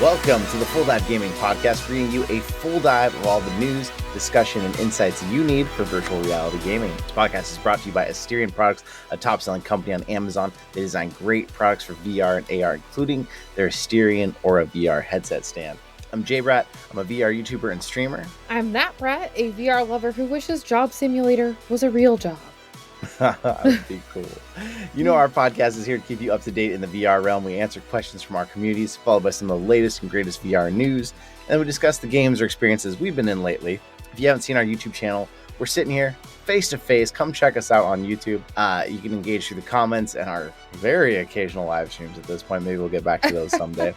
Welcome to the Full Dive Gaming Podcast, bringing you a full dive of all the news, discussion, and insights you need for virtual reality gaming. This podcast is brought to you by Asterion Products, a top-selling company on Amazon. They design great products for VR and AR, including their Asterion Aura VR headset stand. I'm Jay Bratt. I'm a VR YouTuber and streamer. I'm Nat Bratt, a VR lover who wishes Job Simulator was a real job. That would be cool. You know, our podcast is here to keep you up to date in the VR realm. We answer questions from our communities, followed by some of the latest and greatest VR news, and we discuss the games or experiences we've been in lately. If you haven't seen our YouTube channel, we're sitting here face to face. Come check us out on YouTube. You can engage through the comments and our very occasional live streams at this point. Maybe we'll get back to those someday.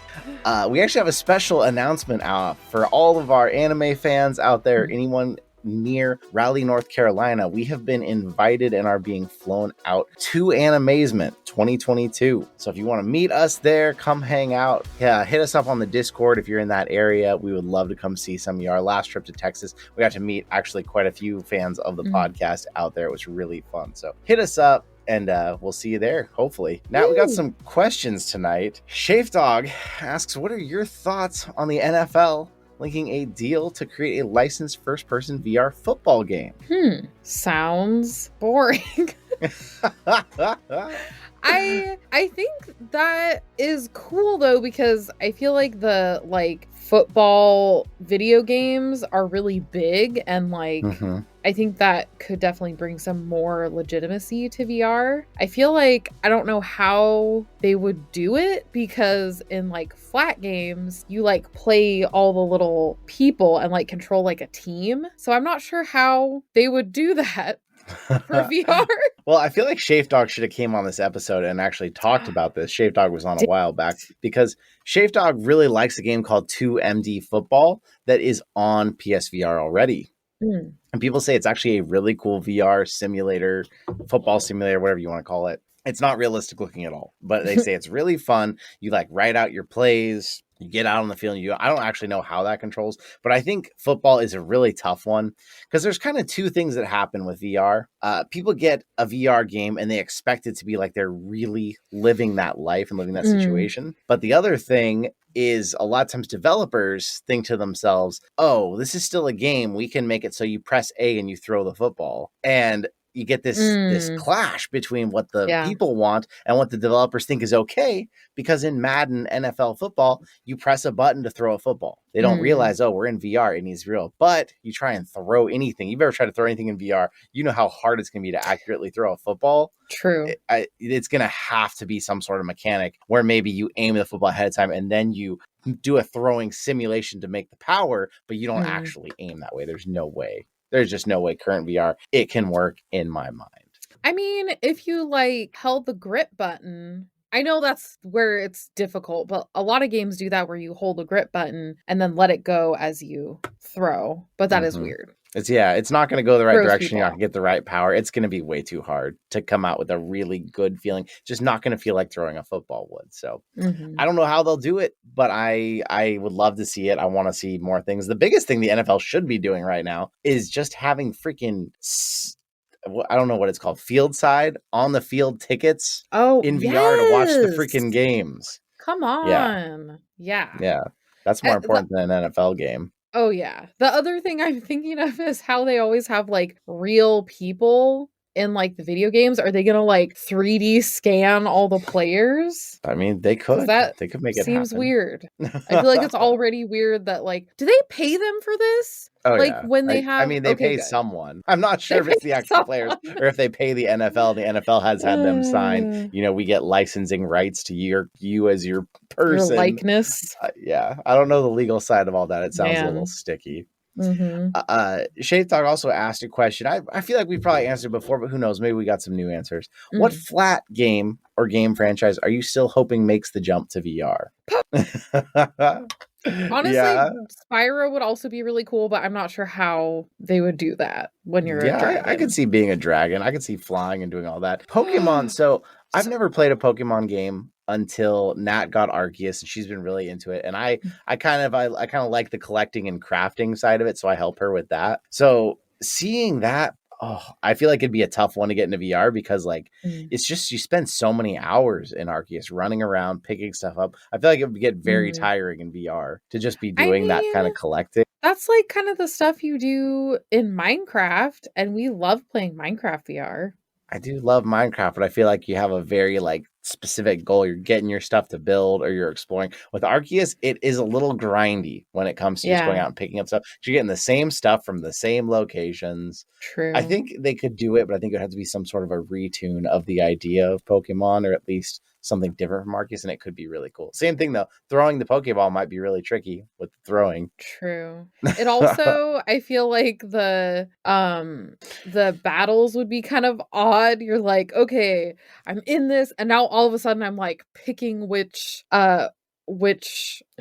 We actually have a special announcement out for all of our anime fans out there. Anyone near Raleigh, North Carolina, we have been invited and are being flown out to Animazement 2022. So if you want to meet us there, come hang out. Yeah, hit us up on the Discord if you're in that area. We would love to come see some of you. Our last trip to Texas, we got to meet actually quite a few fans of the podcast out there. It was really fun. So hit us up. And we'll see you there, hopefully. Now, we got some questions tonight. Shafe Dog asks, what are your thoughts on the NFL linking a deal to create a licensed first-person VR football game? Sounds boring. I think that is cool though, because I feel like the football video games are really big, and I think that could definitely bring some more legitimacy to VR. I feel like I don't know how they would do it, because in flat games you play all the little people and control a team. So I'm not sure how they would do that for VR. Well, I feel like Shafe Dog should have came on this episode and actually talked about this. Shafe Dog was on a while back, because Shafe Dog really likes a game called 2MD Football that is on PSVR already. And people say it's actually a really cool VR simulator, football simulator, whatever you want to call it. It's not realistic looking at all, but they say it's really fun. You write out your plays, you get out on the field. I don't actually know how that controls, but I think football is a really tough one, because there's kind of two things that happen with VR. People get a VR game and they expect it to be like they're really living that life and living that situation. But the other thing is, a lot of times developers think to themselves, oh, this is still a game. We can make it so you press A and you throw the football. And you get this clash between what the people want and what the developers think is okay, because in Madden NFL football, you press a button to throw a football. They don't realize, oh, we're in VR, it needs real. But you try and throw anything. You've ever tried to throw anything in VR, you know how hard it's going to be to accurately throw a football. True. It's going to have to be some sort of mechanic where maybe you aim the football ahead of time and then you do a throwing simulation to make the power, but you don't actually aim that way. There's no way. There's just no way current VR, it can work in my mind. I mean, if you held the grip button, I know that's where it's difficult, but a lot of games do that, where you hold the grip button and then let it go as you throw. But that is weird. It's not going to go the right direction. People. You're not going to get the right power. It's going to be way too hard to come out with a really good feeling. Just not going to feel like throwing a football would. So I don't know how they'll do it, but I would love to see it. I want to see more things. The biggest thing the NFL should be doing right now is just having freaking, I don't know what it's called, field side, on the field tickets in VR to watch the freaking games. Come on. Yeah. That's more important than an NFL game. Oh, yeah. The other thing I'm thinking of is how they always have real people in the video games. Are they going to 3D scan all the players? I mean, they could. They could make it seems happen. Weird. I feel like it's already weird that do they pay them for this? Oh, yeah. When they have... I mean, they pay someone. I'm not sure if it's the actual players or if they pay the NFL. The NFL has had them sign, we get licensing rights to you as your person. Your likeness. Yeah. I don't know the legal side of all that. It sounds a little sticky. Shafe Dog also asked a question. I feel like we probably answered before, but who knows? Maybe we got some new answers. What flat game or game franchise are you still hoping makes the jump to VR? Honestly, Spyro would also be really cool, but I'm not sure how they would do that when you're a dragon. I could see being a dragon. I could see flying and doing all that. Pokemon. So I've never played a Pokemon game until Nat got Arceus, and she's been really into it. And I kind of like the collecting and crafting side of it, so I help her with that. So seeing that, I feel like it'd be a tough one to get into VR because like Mm. it's just you spend so many hours in Arceus running around picking stuff up. I feel like it would get very Mm. tiring in VR to just be I doing that mean, kind of collecting. that's like kind of the stuff you do in Minecraft, and we love playing Minecraft VR. I do love Minecraft, but I feel like you have a very like specific goal. You're getting your stuff to build or you're exploring. With Arceus, it is a little grindy when it comes to just going Yeah, out and picking up stuff. You're getting the same stuff from the same locations. I true. think they could do it, but I think it would have to be some sort of a retune of the idea of Pokemon, or at least something different from Arceus, and it could be really cool. Same thing though, throwing the Pokeball might be really tricky with throwing. True. It also, I feel like the battles would be kind of odd. You're like, okay, I'm in this, and now all of a sudden I'm like picking which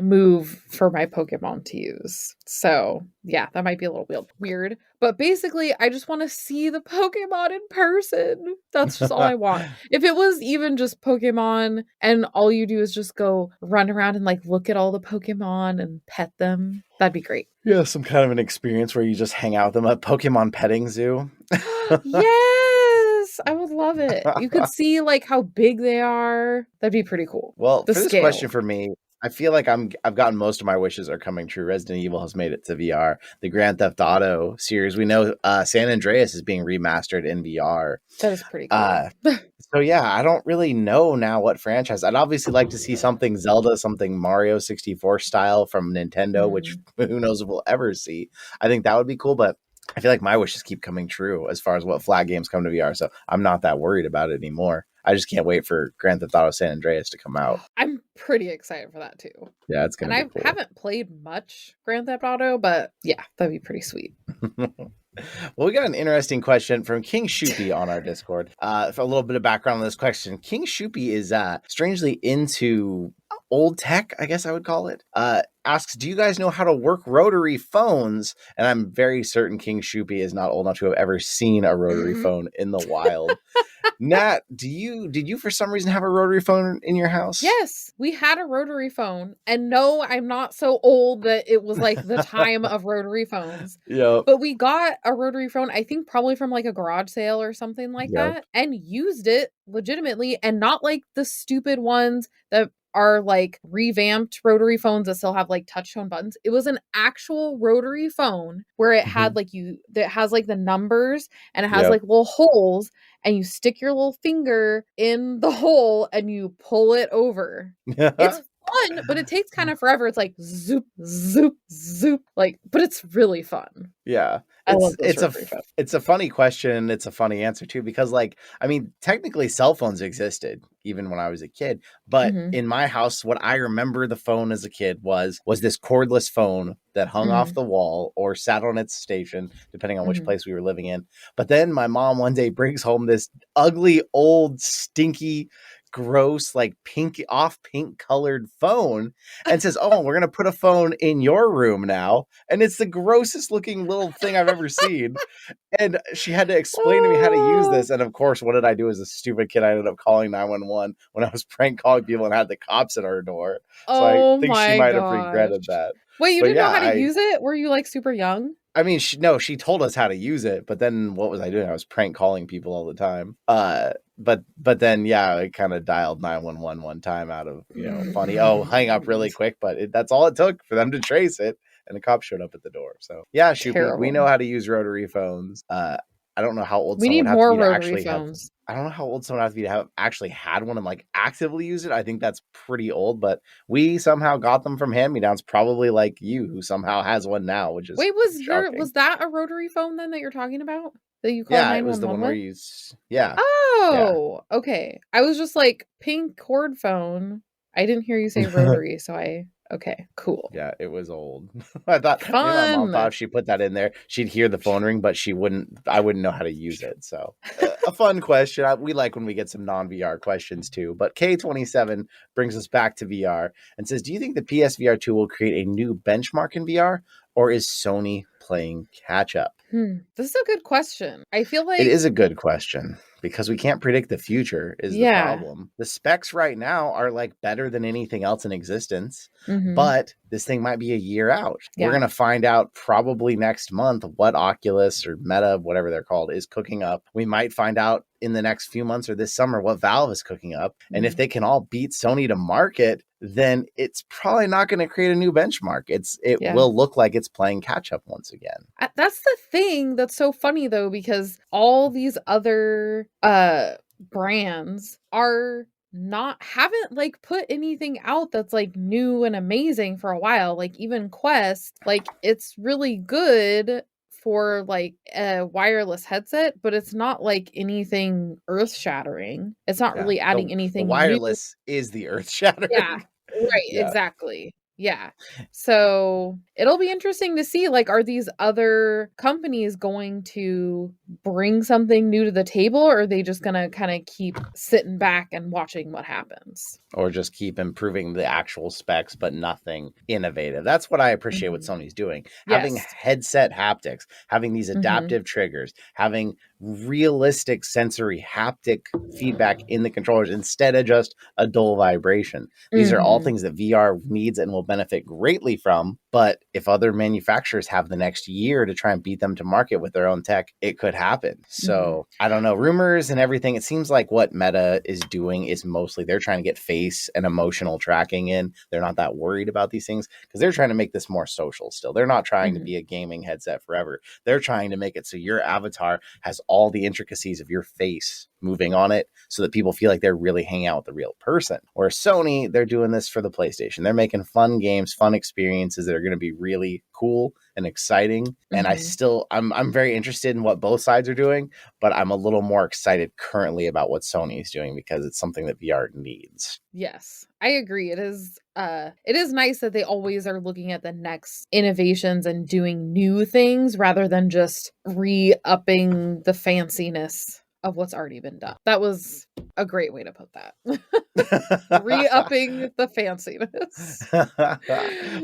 move for my Pokemon to use. So yeah, that might be a little weird. But basically, I just want to see the Pokemon in person. That's just all I want. If it was even just Pokemon and all you do is just go run around and like look at all the Pokemon and pet them, that'd be great. Yeah, some kind of an experience where you just hang out with them at Pokemon petting zoo. Yes, I would love it. You could see like how big they are. That'd be pretty cool. Well, The for this scale. question for me, I feel like I've gotten most of my wishes are coming true. Resident Evil has made it to VR. The Grand Theft Auto series, we know San Andreas is being remastered in VR. That is pretty cool. So yeah, I don't really know now what franchise. I'd obviously like to see something Zelda, something Mario 64 style from Nintendo, which who knows if we'll ever see. I think that would be cool, but I feel like my wishes keep coming true as far as what flag games come to VR. So I'm not that worried about it anymore. I just can't wait for Grand Theft Auto San Andreas to come out. I'm pretty excited for that too. Yeah, it's gonna be cool. And I haven't played much Grand Theft Auto, but yeah, that'd be pretty sweet. Well, we got an interesting question from King Shoopy on our Discord. For a little bit of background on this question, King Shoopy is strangely into old tech, I guess I would call it. Asks, do you guys know how to work rotary phones? And I'm very certain King Shoopy is not old enough to have ever seen a rotary phone in the wild. Nat, did you for some reason have a rotary phone in your house? Yes, we had a rotary phone. And no, I'm not so old that it was like the time of rotary phones. Yep. But we got a rotary phone, I think probably from like a garage sale or something like that, and used it legitimately, and not like the stupid ones that are like revamped rotary phones that still have like touch tone buttons. It was an actual rotary phone where it had like that has like the numbers, and it has like little holes, and you stick your little finger in the hole and you pull it over. It's fun, but it takes kind of forever. It's like zoop, zoop, zoop, like, but it's really fun. Yeah. It's a funny question. It's a funny answer too, because like, I mean, technically cell phones existed even when I was a kid, but in my house, what I remember the phone as a kid was this cordless phone that hung off the wall or sat on its station, depending on which place we were living in. But then my mom one day brings home this ugly, old, stinky, gross, like pink colored phone and says, oh, we're gonna put a phone in your room now, and it's the grossest looking little thing I've ever seen. And she had to explain to me how to use this, and of course, what did I do as a stupid kid? I ended up calling 911 when I was prank calling people and had the cops at our door. So I think she might have regretted that. Wait, you didn't know how to use it? Were you like super young? I mean, she told us how to use it, but then what was I doing? I was prank calling people all the time. But then, yeah, I kind of dialed 911 one time out of, funny, hang up really quick. But that's all it took for them to trace it. And the cops showed up at the door. So, yeah, Shoopy, we know how to use rotary phones. I don't know how old we someone need would more have to be to rotary actually phones. I don't know how old someone has to be to have actually had one and like actively use it. I think that's pretty old, but we somehow got them from hand-me-downs, probably like you, who somehow has one now, which is was that a rotary phone then that you're talking about? That you called 911? Yeah, it was the one where you Oh, yeah. Okay. I was just like pink cord phone. I didn't hear you say rotary, so okay, cool. Yeah, it was old. I thought my mom thought if she put that in there, she'd hear the phone ring, but I wouldn't know how to use it. So a fun question. We like when we get some non-VR questions too. But K27 brings us back to VR and says, do you think the PSVR 2 will create a new benchmark in VR, or is Sony playing catch up? This is a good question. I feel It like, is a good question because we can't predict the future is the yeah. problem. The specs right now are like better than anything else in existence, Hmm. but this thing might be a year out. We're Yeah. going to find out probably next month what Oculus or Meta, whatever they're called, is cooking up. We might find out in the next few months or this summer what Valve is cooking up. And if they can all beat Sony to market, then it's probably not going to create a new benchmark. It will look like it's playing catch up once again. That's the thing that's so funny though, because all these other brands are not haven't like put anything out that's like new and amazing for a while. Like even Quest, like it's really good for like a wireless headset, but it's not like anything earth shattering. It's not really adding The anything new. wireless is the earth Yeah, shattering. right, Yeah. exactly. Yeah. So it'll be interesting to see, like, are these other companies going to bring something new to the table, or are they just gonna kind of keep sitting back and watching what happens? Or just keep improving the actual specs, but nothing innovative. That's what I appreciate what Mhm. Sony's doing. Having Yes. headset haptics, having these Mhm. adaptive triggers, having realistic sensory haptic feedback in the controllers instead of just a dull vibration. These are all Mhm. things that VR needs and will benefit greatly from. But if other manufacturers have the next year to try and beat them to market with their own tech, it could happen. Mhm. So I don't know. Rumors and everything, it seems like what Meta is doing is mostly they're trying to get face and emotional tracking in. They're not that worried about these things because they're trying to make this more social still. They're not trying to Mhm. be a gaming headset forever. They're trying to make it so your avatar has all the intricacies of your face moving on it so that people feel like they're really hanging out with the real person. Whereas Sony, they're doing this for the PlayStation. They're making fun games, fun experiences that are going to be really cool and exciting. And Mhm. I'm very interested in what both sides are doing, but I'm a little more excited currently about what Sony is doing because it's something that VR needs. Yes, I agree. It is nice that they always are looking at the next innovations and doing new things rather than just re-upping the fanciness of what's already been done. That was a great way to put that. Re-upping the fanciness.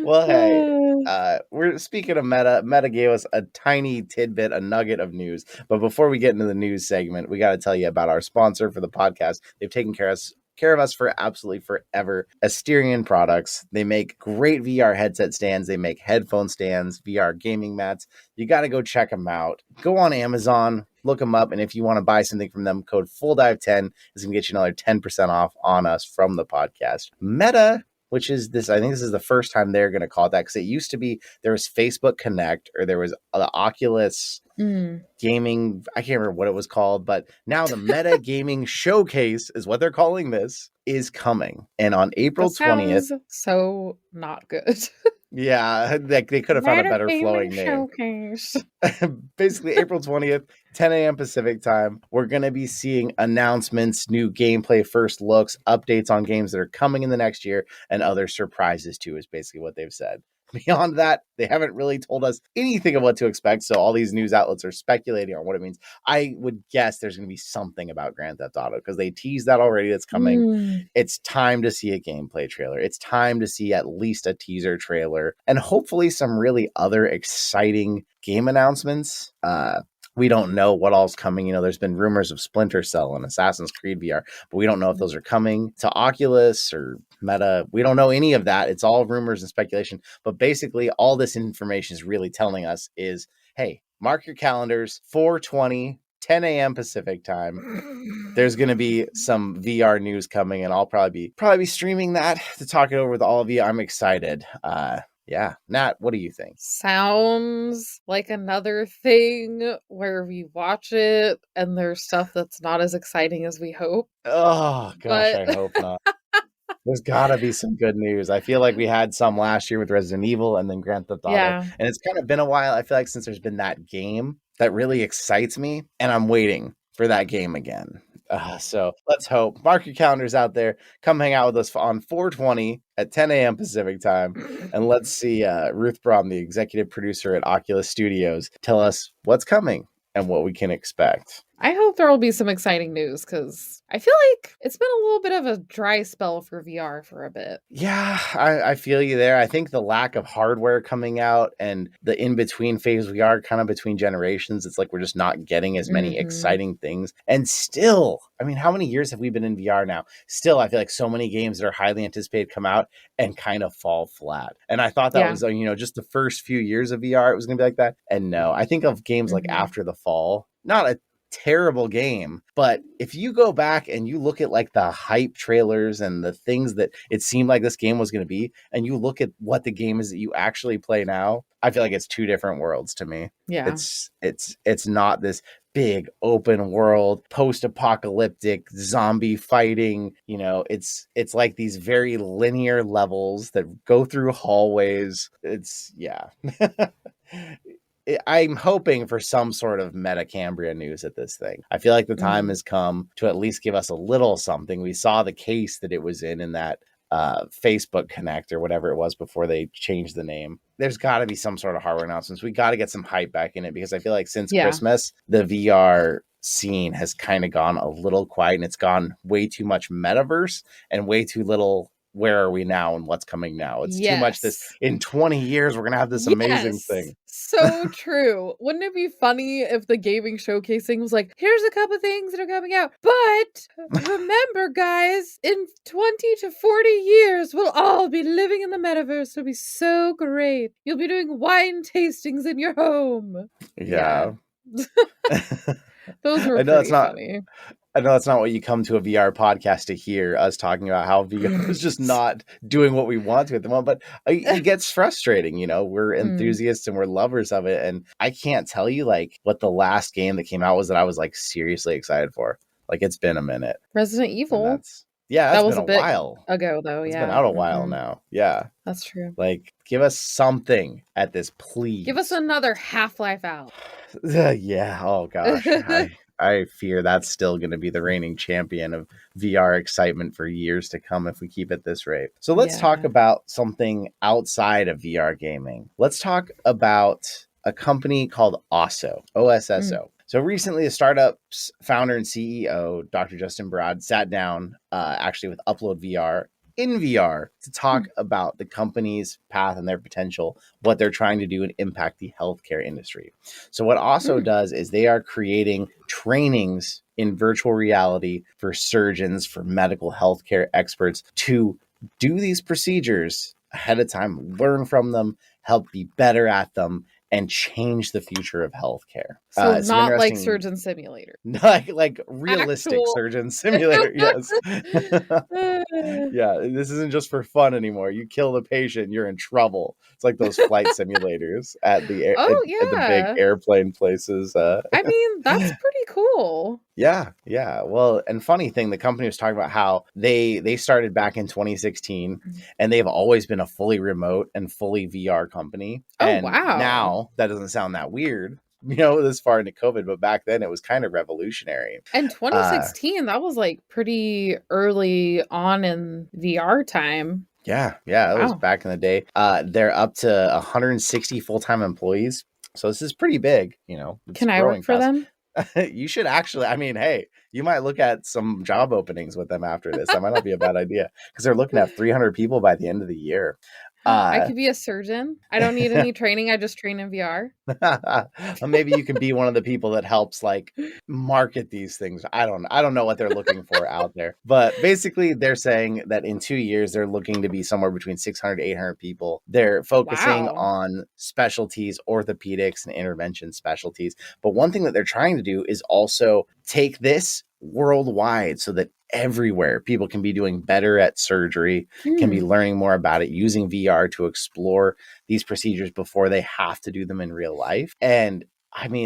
Well, hey, we're speaking of Meta. Meta gave us a tiny tidbit, a nugget of news. But before we get into the news segment, we got to tell you about our sponsor for the podcast. They've taken care of us for absolutely forever. Asterion Products. They make great VR headset stands. They make headphone stands, VR gaming mats. You got to go check them out. Go on Amazon, look them up, and if you want to buy something from them, code FULLDIVE10 is going to get you another 10% off on us from the podcast. Meta, which is this, I think this is the first time they're going to call it that because it used to be there was Facebook Connect or there was the Oculus gaming, I can't remember what it was called, but now the Meta Gaming Showcase is what they're calling this, is coming. And on April That 20th, sounds so not good. yeah, they could have found a Meta better Gaming flowing name. Showcase. Basically, April 20th, 10 a.m. Pacific time, we're going to be seeing announcements, new gameplay, first looks, updates on games that are coming in the next year, and other surprises too, is basically what they've said. Beyond that, they haven't really told us anything of what to expect. So all these news outlets are speculating on what it means. I would guess there's going to be something about Grand Theft Auto because they teased that already. That's coming. It's time to see a gameplay trailer. It's time to see at least a teaser trailer and hopefully some really other exciting game announcements. We don't know what all's coming. You know, there's been rumors of Splinter Cell and Assassin's Creed VR, but we don't know if those are coming to Oculus or Meta. We don't know any of that. It's all rumors and speculation. But basically, all this information is really telling us is, hey, mark your calendars, 4:20, 10 a.m. Pacific time. There's going to be some VR news coming, and I'll probably be streaming that to talk it over with all of you. I'm excited. Yeah. Nat, what do you think? Sounds like another thing where we watch it and there's stuff that's not as exciting as we hope. Oh, gosh, But I hope not. There's got to be some good news. I feel like we had some last year with Resident Evil and then Grand Theft Auto. yeah. And it's kind of been a while, I feel like, since there's been that game that really excites me. And I'm waiting for that game again. So let's hope. Mark your calendars out there. Come hang out with us on 4:20 at 10 a.m. Pacific time. And let's see Ruth Braun, the executive producer at Oculus Studios, tell us what's coming and what we can expect. I hope there will be some exciting news because I feel like it's been a little bit of a dry spell for VR for a bit. Yeah, I feel you there. I think the lack of hardware coming out and the in-between phase we are kind of between generations, it's like we're just not getting as many exciting things. And still, I mean, how many years have we been in VR now? Still, I feel like so many games that are highly anticipated come out and kind of fall flat. And I thought that was, just the first few years of VR, it was going to be like that. And no, I think of games like After the Fall, not a terrible game, but if you go back and you look at like the hype trailers and the things that it seemed like this game was going to be, and you look at what the game is that you actually play now, I feel like it's two different worlds to me. Yeah, it's not this big open world post-apocalyptic zombie fighting. It's like these very linear levels that go through hallways. I'm hoping for some sort of Metacambria news at this thing. I feel like the time has come to at least give us a little something. We saw the case that it was in that Facebook Connect or whatever it was before they changed the name. There's got to be some sort of hardware announcements. We got to get some hype back in it because I feel like since Christmas, the VR scene has kind of gone a little quiet and it's gone way too much metaverse and way too little where are we now and what's coming now. It's too much this in 20 years we're gonna have this amazing thing. So true. Wouldn't it be funny if the gaming showcasing was like, here's a couple things that are coming out, but remember guys, in 20 to 40 years we'll all be living in the metaverse. It'll be so great. You'll be doing wine tastings in your home. Those were pretty funny. I know that's not what you come to a VR podcast to hear, us talking about how VR is just not doing what we want to at the moment. But it gets frustrating, we're enthusiasts and we're lovers of it. And I can't tell you like what the last game that came out was that I was like seriously excited for. Like it's been a minute. Resident Evil. That's was been a while ago though. It's been out a while now. Yeah. That's true. Like give us something at this, please. Give us another Half-Life out. Yeah. Oh gosh. I fear that's still going to be the reigning champion of VR excitement for years to come if we keep it this rate. So let's talk about something outside of VR gaming. Let's talk about a company called OSSO. So recently, the startup's founder and CEO, Dr. Justin Brad, sat down actually with Upload VR in VR to talk about the company's path and their potential, what they're trying to do and impact the healthcare industry. So what OSSO does is they are creating trainings in virtual reality for surgeons, for medical healthcare experts to do these procedures ahead of time, learn from them, help be better at them, and change the future of healthcare. So not like Surgeon Simulator. like realistic Surgeon Simulator, yes. Yeah, this isn't just for fun anymore. You kill the patient, you're in trouble. It's like those flight simulators at the at the big airplane places. I mean, that's pretty cool. Yeah. Well, and funny thing, the company was talking about how they started back in 2016 and they've always been a fully remote and fully VR company. And now that doesn't sound that weird, this far into COVID, but back then it was kind of revolutionary. And 2016, that was like pretty early on in VR time. Yeah, it was back in the day. They're up to 160 full-time employees. So this is pretty big, Can I work for them? You should actually, hey, you might look at some job openings with them after this. That might not be a bad idea because they're looking at 300 people by the end of the year. I could be a surgeon. I don't need any training. I just train in VR. Maybe you can be one of the people that helps like market these things. I don't know what they're looking for out there, but basically they're saying that in 2 years, they're looking to be somewhere between 600 to 800 people. They're focusing on specialties, orthopedics and intervention specialties. But one thing that they're trying to do is also take this worldwide so that everywhere people can be doing better at surgery, can be learning more about it, using VR to explore these procedures before they have to do them in real life. And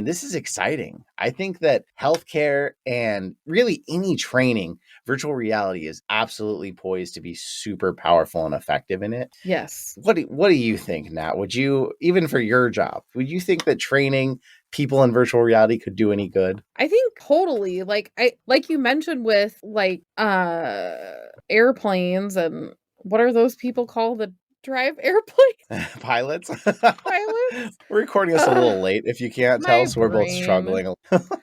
this is exciting. I think that healthcare and really any training, virtual reality is absolutely poised to be super powerful and effective in it. Yes. What do you think, Nat? Would you, even for your job, would you think that training people in virtual reality could do any good? I think totally. Like you mentioned with like airplanes and what are those people called that drive airplanes. Pilots. Pilots. We're recording this a little late, if you can't My tell, so we're both brain. struggling.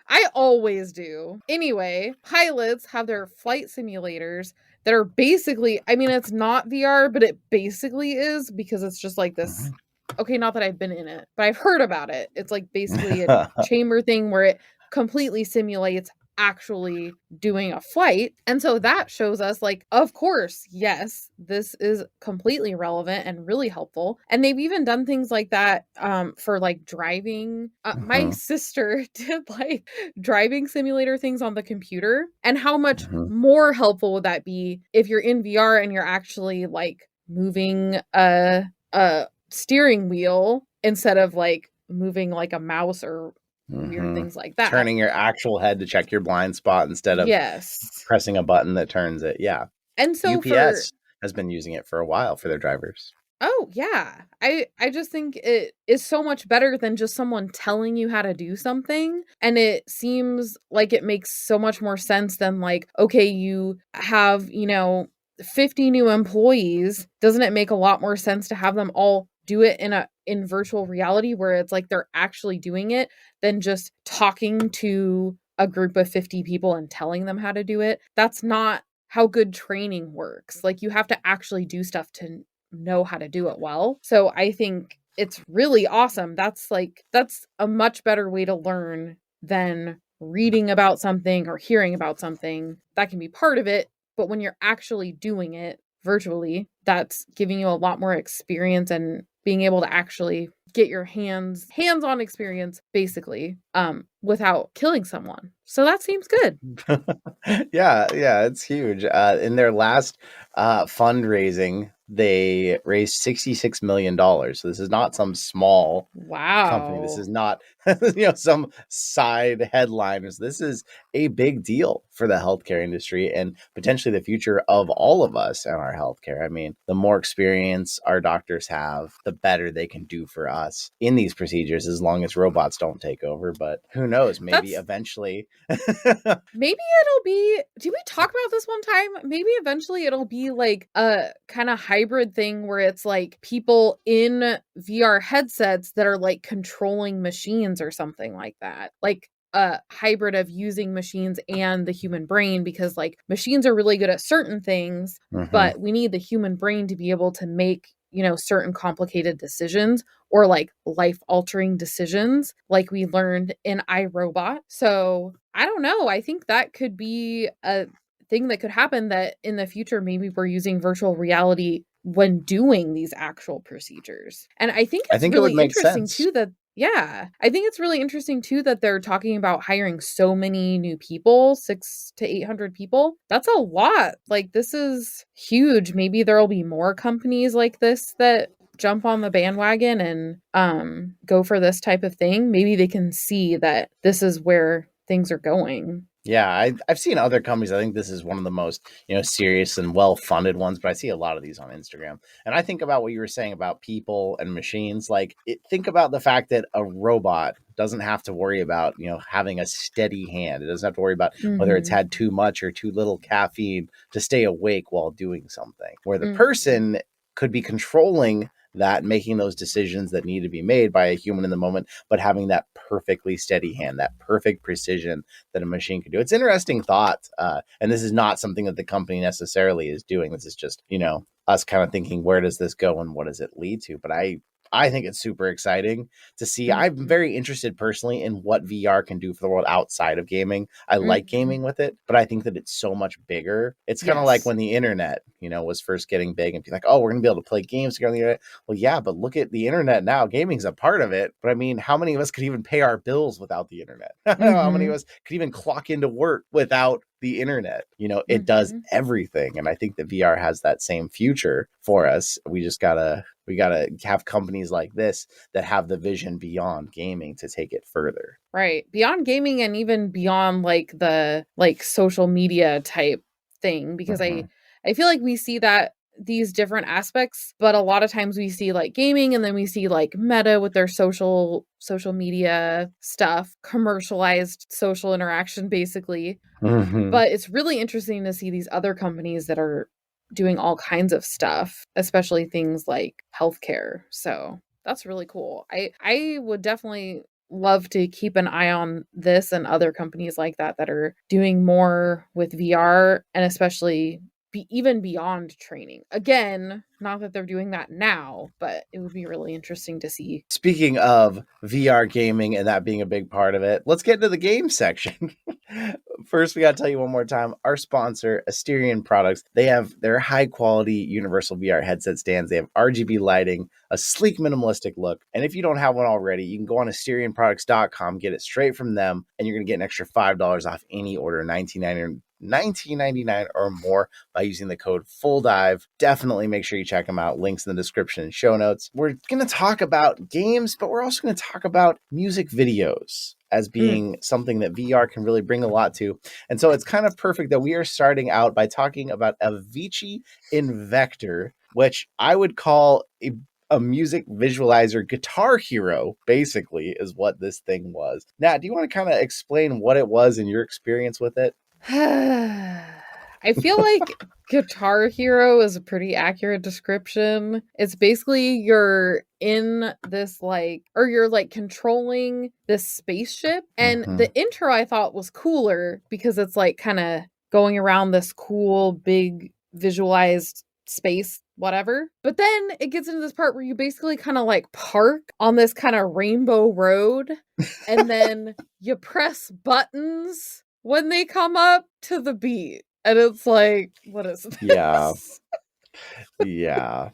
I always do. Anyway, pilots have their flight simulators that are basically, I mean, it's not VR, but it basically is because it's just like this. Okay, not that I've been in it, but I've heard about it. It's like basically a chamber thing where it completely simulates actually doing a flight. And so that shows us, like, of course, yes, this is completely relevant and really helpful. And they've even done things like that for like driving. My sister did like driving simulator things on the computer. And how much more helpful would that be if you're in VR and you're actually like moving a steering wheel instead of like moving like a mouse or weird things like that. Turning your actual head to check your blind spot instead of pressing a button that turns it. Yeah. And so UPS has been using it for a while for their drivers. Oh, yeah. I just think it is so much better than just someone telling you how to do something. And it seems like it makes so much more sense than like, okay, you have, 50 new employees. Doesn't it make a lot more sense to have them all do it in virtual reality where it's like they're actually doing it than just talking to a group of 50 people and telling them how to do it? That's not how good training works. Like you have to actually do stuff to know how to do it well. So I think it's really awesome. That's a much better way to learn than reading about something or hearing about something. That can be part of it, but when you're actually doing it virtually, that's giving you a lot more experience and being able to actually get your hands-on experience basically without killing someone. So that seems good. Yeah, it's huge. In their last fundraising, they raised $66 million. So this is not some small company. This is not some side headliners. This is a big deal for the healthcare industry and potentially the future of all of us and our healthcare. I mean, the more experience our doctors have, the better they can do for us in these procedures, as long as robots don't take over. But who knows? Maybe eventually. Maybe it'll be. Did we talk about this one time? Maybe eventually it'll be like a kind of hybrid thing where it's like people in VR headsets that are like controlling machines or something like that. Like a hybrid of using machines and the human brain, because like machines are really good at certain things, but we need the human brain to be able to make certain complicated decisions or like life-altering decisions like we learned in iRobot. So I don't know. I think that could be a thing that could happen, that in the future, maybe we're using virtual reality when doing these actual procedures. And I think it's really interesting too that I think it's really interesting too that they're talking about hiring so many new people, 600 to 800 people. That's a lot. Like this is huge. Maybe there'll be more companies like this that jump on the bandwagon and go for this type of thing. Maybe they can see that this is where things are going. Yeah, I've seen other companies. I think this is one of the most, serious and well-funded ones, but I see a lot of these on Instagram. And I think about what you were saying about people and machines. Like, think about the fact that a robot doesn't have to worry about, having a steady hand. It doesn't have to worry about whether it's had too much or too little caffeine to stay awake while doing something. Where the person could be controlling that, making those decisions that need to be made by a human in the moment, but having that perfectly steady hand, that perfect precision that a machine could do. It's an interesting thought. And this is not something that the company necessarily is doing. This is just, us kind of thinking, where does this go and what does it lead to? But I think it's super exciting to see. I'm very interested personally in what VR can do for the world outside of gaming. I like gaming with it, but I think that it's so much bigger. It's kind of like when the internet, was first getting big and be like, oh, we're going to be able to play games together on the internet. Well, yeah, but look at the internet now. Gaming's a part of it. But I mean, how many of us could even pay our bills without the internet? How many of us could even clock into work without the internet? It does everything. And I think that VR has that same future for us. We just gotta have companies like this that have the vision beyond gaming to take it further. Right. Beyond gaming and even beyond like the social media type thing, because I feel like we see that these different aspects, but a lot of times we see like gaming and then we see like Meta with their social media stuff, commercialized social interaction basically. But it's really interesting to see these other companies that are doing all kinds of stuff, especially things like healthcare. So that's really cool. I would definitely love to keep an eye on this and other companies like that that are doing more with VR, and especially even beyond training. Again, not that they're doing that now, but it would be really interesting to see. Speaking of VR gaming and that being a big part of it, let's get into the game section. First, we got to tell you one more time, our sponsor, Asterion Products, they have their high quality universal VR headset stands. They have RGB lighting, a sleek minimalistic look. And if you don't have one already, you can go on AsterionProducts.com, get it straight from them, and you're going to get an extra $5 off any order, $19.99 or more by using the code FULLDIVE. Definitely make sure you check them out. Links in the description and show notes. We're going to talk about games, but we're also going to talk about music videos as being something that VR can really bring a lot to. And so it's kind of perfect that we are starting out by talking about Avicii Invector, which I would call a music visualizer guitar hero, basically, is what this thing was. Nat, do you want to kind of explain what it was and your experience with it? I feel like Guitar Hero is a pretty accurate description. It's basically you're in this you're controlling this spaceship. And the intro I thought was cooler because it's like kind of going around this cool, big, visualized space, whatever. But then it gets into this part where you basically kind of like park on this kind of rainbow road and then you press buttons when they come up to the beat. And it's like, what is this? Yeah. Yeah.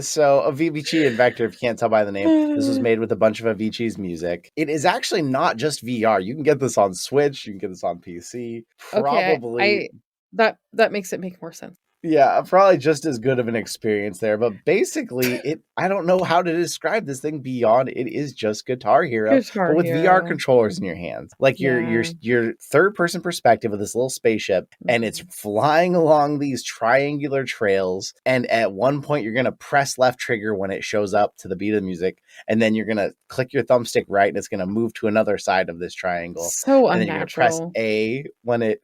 So Avicii Invector, if you can't tell by the name, this was made with a bunch of Avicii's music. It is actually not just VR. You can get this on Switch. You can get this on PC. Probably. Okay, that makes it make more sense. Yeah, probably just as good of an experience there. But basically, I don't know how to describe this thing beyond it is just Guitar Hero, but with VR controllers in your hands. Like your third person perspective of this little spaceship, and it's flying along these triangular trails. And at one point, you're going to press left trigger when it shows up to the beat of the music. And then you're going to click your thumbstick right, and it's going to move to another side of this triangle. So and unnatural. then you're going to press A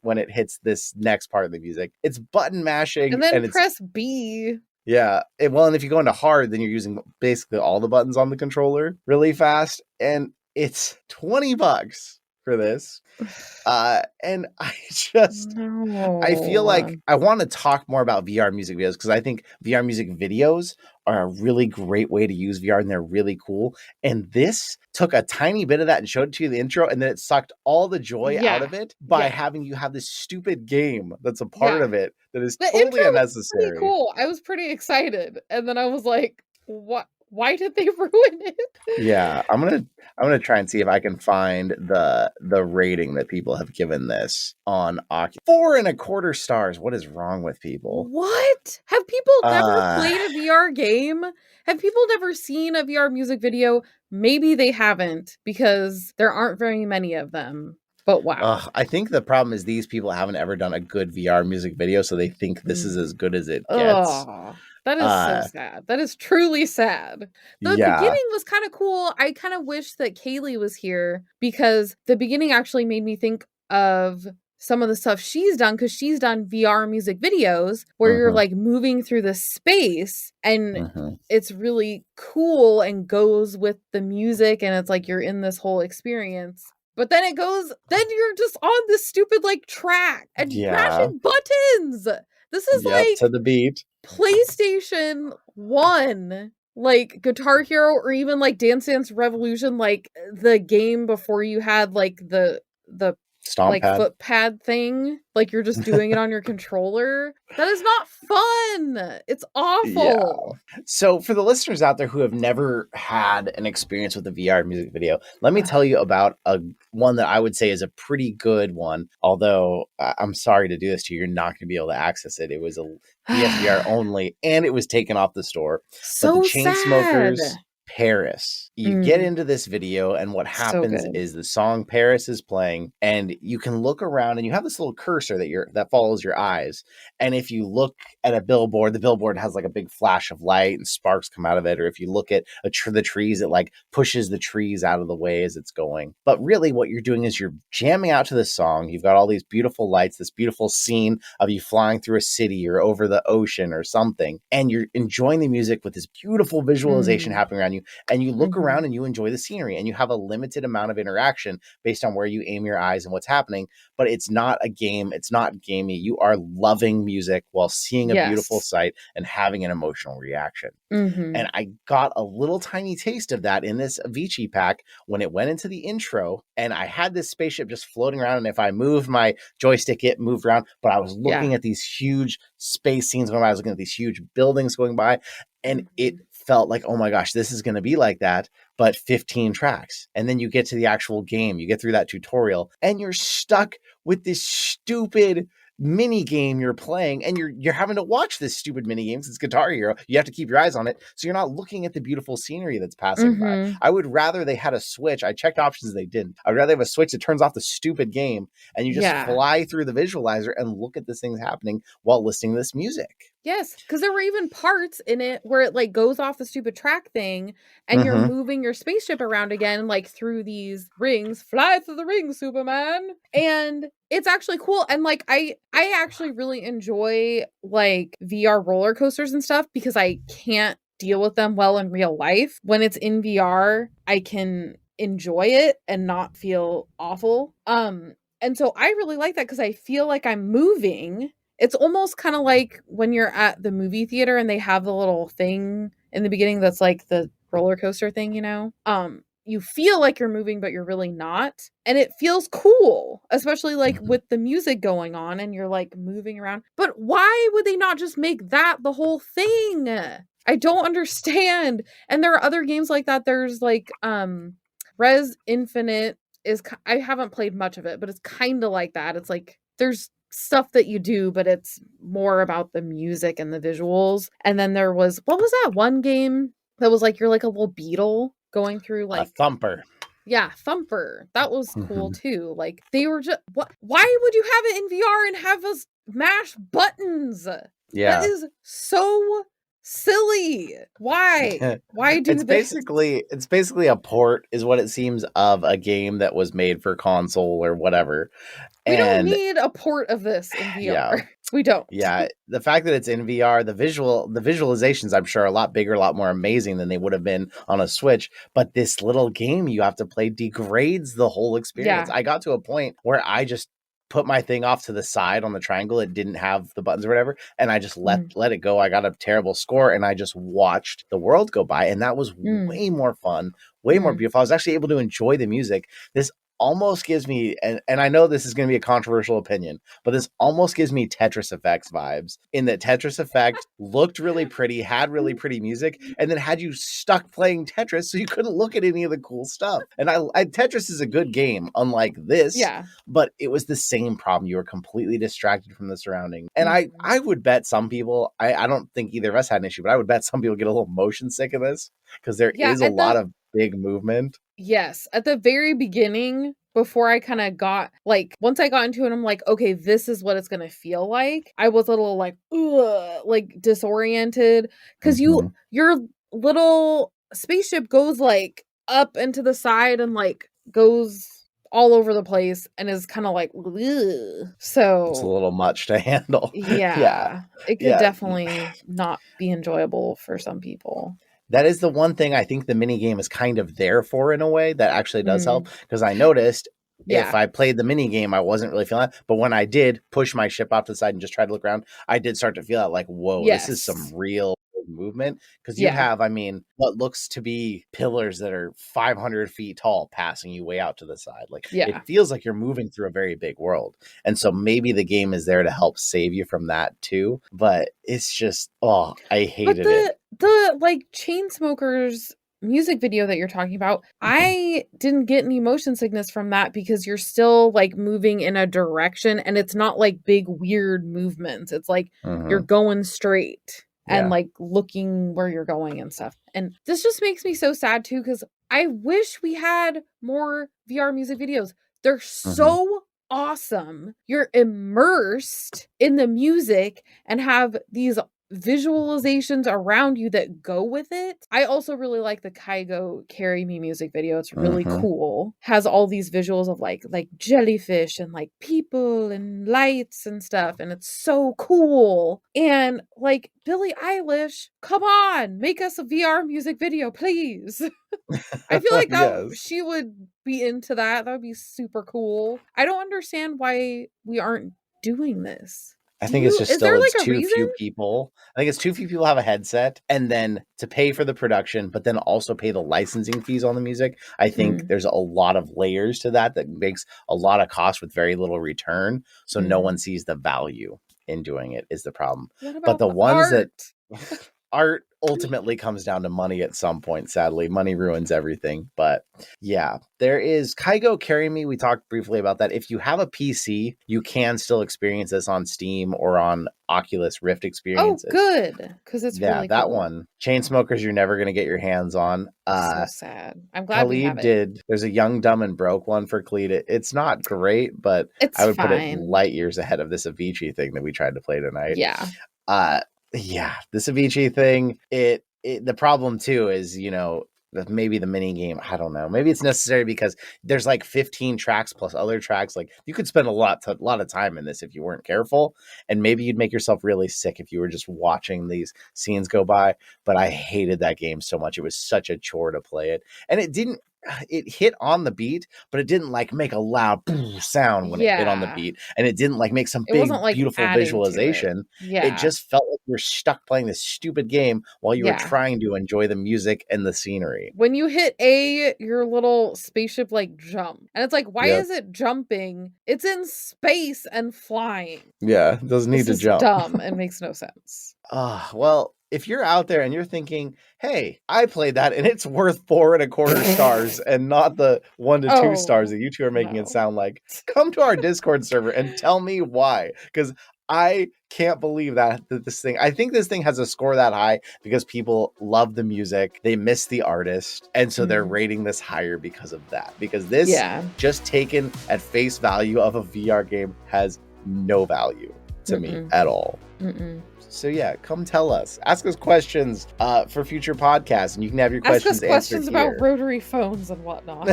when it hits this next part of the music. It's button mashing. And then press B. Yeah. And if you go into hard, then you're using basically all the buttons on the controller really fast. And it's $20 for this. And I feel like I want to talk more about VR music videos because I think VR music videos are a really great way to use VR and they're really cool. And this took a tiny bit of that and showed it to you in the intro, and then it sucked all the joy out of it by having you have this stupid game that's a part of it that is totally unnecessary. Was pretty cool. I was pretty excited, and then I was like, "What? Why did they ruin it?" Yeah, I'm gonna try and see if I can find the rating that people have given this on Oculus. 4.25 stars. What is wrong with people? What? Have people never played a VR game? Have people never seen a VR music video? Maybe they haven't because there aren't very many of them. But wow. I think the problem is these people haven't ever done a good VR music video, so they think this is as good as it gets. That is so sad. That is truly sad. The beginning was kind of cool. I kind of wish that Kaylee was here because the beginning actually made me think of some of the stuff she's done because she's done VR music videos where you're like moving through the space and it's really cool and goes with the music and it's like you're in this whole experience. But then then you're just on this stupid like track and mashing buttons. This is like to the beat. PlayStation 1, like Guitar Hero or even like Dance Dance Revolution, like the game before you had like the stomp pad. Foot pad thing, like you're just doing it on your controller. That is not fun. It's awful. Yeah. So for the listeners out there who have never had an experience with a VR music video, let me tell you about one that I would say is a pretty good one. Although I'm sorry to do this to you, you're not going to be able to access it. It was a PSVR only, and it was taken off the store. So but the Chainsmokers, Paris. You get into this video, and what happens is the song Paris is playing, and you can look around, and you have this little cursor that follows your eyes. And if you look at a billboard, the billboard has like a big flash of light and sparks come out of it. Or if you look at the trees, it like pushes the trees out of the way as it's going. But really what you're doing is you're jamming out to this song. You've got all these beautiful lights, this beautiful scene of you flying through a city or over the ocean or something. And you're enjoying the music with this beautiful visualization happening around you. And you look around and you enjoy the scenery, and you have a limited amount of interaction based on where you aim your eyes and what's happening. But it's not a game. It's not gamey. You are loving music while seeing a beautiful sight and having an emotional reaction. And I got a little tiny taste of that in this Avicii pack when it went into the intro, and I had this spaceship just floating around. And if I moved my joystick, it moved around, but I was looking at these huge space scenes going by. I was looking at these huge buildings going by, and it felt like, oh my gosh, this is going to be like that, but 15 tracks. And then you get to the actual game, you get through that tutorial, and you're stuck with this stupid mini game you're playing, and you're having to watch this stupid mini game. It's Guitar Hero. You have to keep your eyes on it, so you're not looking at the beautiful scenery that's passing by. I would rather they had a switch. I checked options, they didn't. I'd rather have a switch that turns off the stupid game, and you just fly through the visualizer and look at this thing happening while listening to this music. Yes, because there were even parts in it where it like goes off the stupid track thing, and you're moving your spaceship around again, like through these rings. Fly through the rings, Superman. And it's actually cool. And like I actually really enjoy like VR roller coasters and stuff, because I can't deal with them well in real life. When it's in VR, I can enjoy it and not feel awful. And so I really like that because I feel like I'm moving. It's almost kind of like when you're at the movie theater and they have the little thing in the beginning that's like the roller coaster thing, you know? You feel like you're moving, but you're really not. And it feels cool, especially like with the music going on and you're like moving around. But why would they not just make that the whole thing? I don't understand. And there are other games like that. There's like Res Infinite I haven't played much of it, but it's kind of like that. It's like there's stuff that you do, but it's more about the music and the visuals. And then there was, what was that one game that was like you're like a little beetle going through like Thumper. Yeah, Thumper. That was cool too. Like they were just why would you have it in VR and have us mash buttons? Yeah. That is so silly. Why? Why do this? It's basically a port is what it seems of a game that was made for console or whatever. We don't need a port of this in VR. Yeah. We don't. Yeah. The fact that it's in VR, the visualizations, I'm sure, are a lot bigger, a lot more amazing than they would have been on a Switch. But this little game you have to play degrades the whole experience. Yeah. I got to a point where I just put my thing off to the side on the triangle. It didn't have the buttons or whatever. And I just let it go. I got a terrible score and I just watched the world go by. And that was way more fun, way more beautiful. I was actually able to enjoy the music. This almost gives me, and I know this is going to be a controversial opinion, but this almost gives me Tetris Effects vibes, in that Tetris Effect looked really pretty, had really pretty music, and then had you stuck playing Tetris so you couldn't look at any of the cool stuff. And Tetris is a good game, unlike this, but it was the same problem. You were completely distracted from the surrounding. And I would bet some people, I don't think either of us had an issue, but I would bet some people get a little motion sick of this, because there is a lot of big movement. Yes. At the very beginning, before I kind of got, like, once I got into it, I'm like, okay, this is what it's going to feel like. I was a little like, ugh, like disoriented, because your little spaceship goes like up and to the side and like goes all over the place and is kind of like, ugh. So it's a little much to handle. Yeah. It could definitely not be enjoyable for some people. That is the one thing I think the mini game is kind of there for, in a way that actually does help, because I noticed if I played the mini game, I wasn't really feeling it. But when I did push my ship off to the side and just try to look around, I did start to feel that like, whoa, this is some real movement. Because you have, I mean, what looks to be pillars that are 500 feet tall passing you way out to the side. Like it feels like you're moving through a very big world. And so maybe the game is there to help save you from that too. But it's just, I hated it. The like Chainsmokers music video that you're talking about, I didn't get any motion sickness from that, because you're still like moving in a direction and it's not like big weird movements. It's like you're going straight. and like looking where you're going and stuff. And this just makes me so sad too, because I wish we had more VR music videos. They're so awesome. You're immersed in the music and have these visualizations around you that go with it. I also really like the Kygo Carry Me music video. It's really cool. Has all these visuals of like jellyfish and like people and lights and stuff, and it's so cool. And like Billie Eilish, come on, make us a VR music video, please. I feel like she would be into that. That would be super cool. I don't understand why we aren't doing this. I think it's just still it's too few people. I think it's too few people have a headset, and then to pay for the production, but then also pay the licensing fees on the music. I think there's a lot of layers to that makes a lot of cost with very little return. So no one sees the value in doing it is the problem. But the ones that art ultimately comes down to money at some point. Sadly, money ruins everything. But yeah, there is Kygo Carry Me. We talked briefly about that. If you have a PC, you can still experience this on Steam or on Oculus Rift experiences. Oh, good. Because it's really that cool. one. Chainsmokers, you're never going to get your hands on. So sad. I'm glad we have it. There's a Young, Dumb, and Broke one for Khalid. It's not great, but I would put it light years ahead of this Avicii thing that we tried to play tonight. Yeah. Yeah, this Avicii thing, the problem too is, maybe the mini game, I don't know. Maybe it's necessary because there's like 15 tracks plus other tracks. Like you could spend a lot of time in this if you weren't careful, and maybe you'd make yourself really sick if you were just watching these scenes go by. But I hated that game so much. It was such a chore to play it, and it hit on the beat, but it didn't like make a loud sound when it hit on the beat, and it didn't like make some big beautiful visualization. It just felt like you're stuck playing this stupid game while you were trying to enjoy the music and the scenery. When you hit your little spaceship like jump, and it's like, why is it jumping? It's in space and flying. Yeah, it doesn't need to jump. Dumb and makes no sense. Well, if you're out there and you're thinking, hey, I played that and it's worth 4.25 stars and not the 1 to 2 stars that you two are making it sound like, come to our Discord server and tell me why. Because I can't believe that this thing, I think this thing has a score that high because people love the music, they miss the artist, and so they're rating this higher because of that. Because this, just taken at face value of a VR game, has no value to me at all. So yeah, come tell us. Ask us questions for future podcasts, and you can have your questions answered. Ask us questions about rotary phones and whatnot.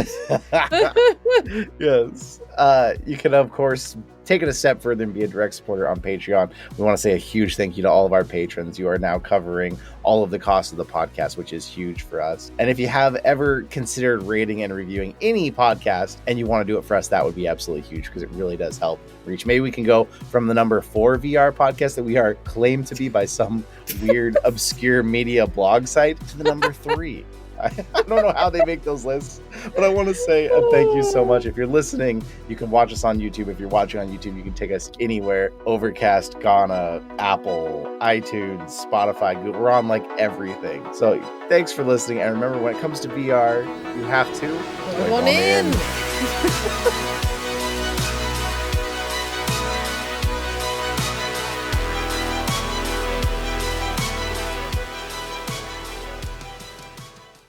Yes. You can, of course, take it a step further and be a direct supporter on Patreon. We want to say a huge thank you to all of our patrons. You are now covering all of the costs of the podcast, which is huge for us. And if you have ever considered rating and reviewing any podcast and you want to do it for us, that would be absolutely huge because it really does help reach. Maybe we can go from the number 4 VR podcast that we are claimed to be by some weird obscure media blog site to the number 3. I don't know how they make those lists, but I want to say thank you so much. If you're listening, you can watch us on YouTube. If you're watching on YouTube, you can take us anywhere. Overcast, Ghana, Apple, iTunes, Spotify, Google. We're on like everything. So thanks for listening. And remember, when it comes to VR, you have to put one in.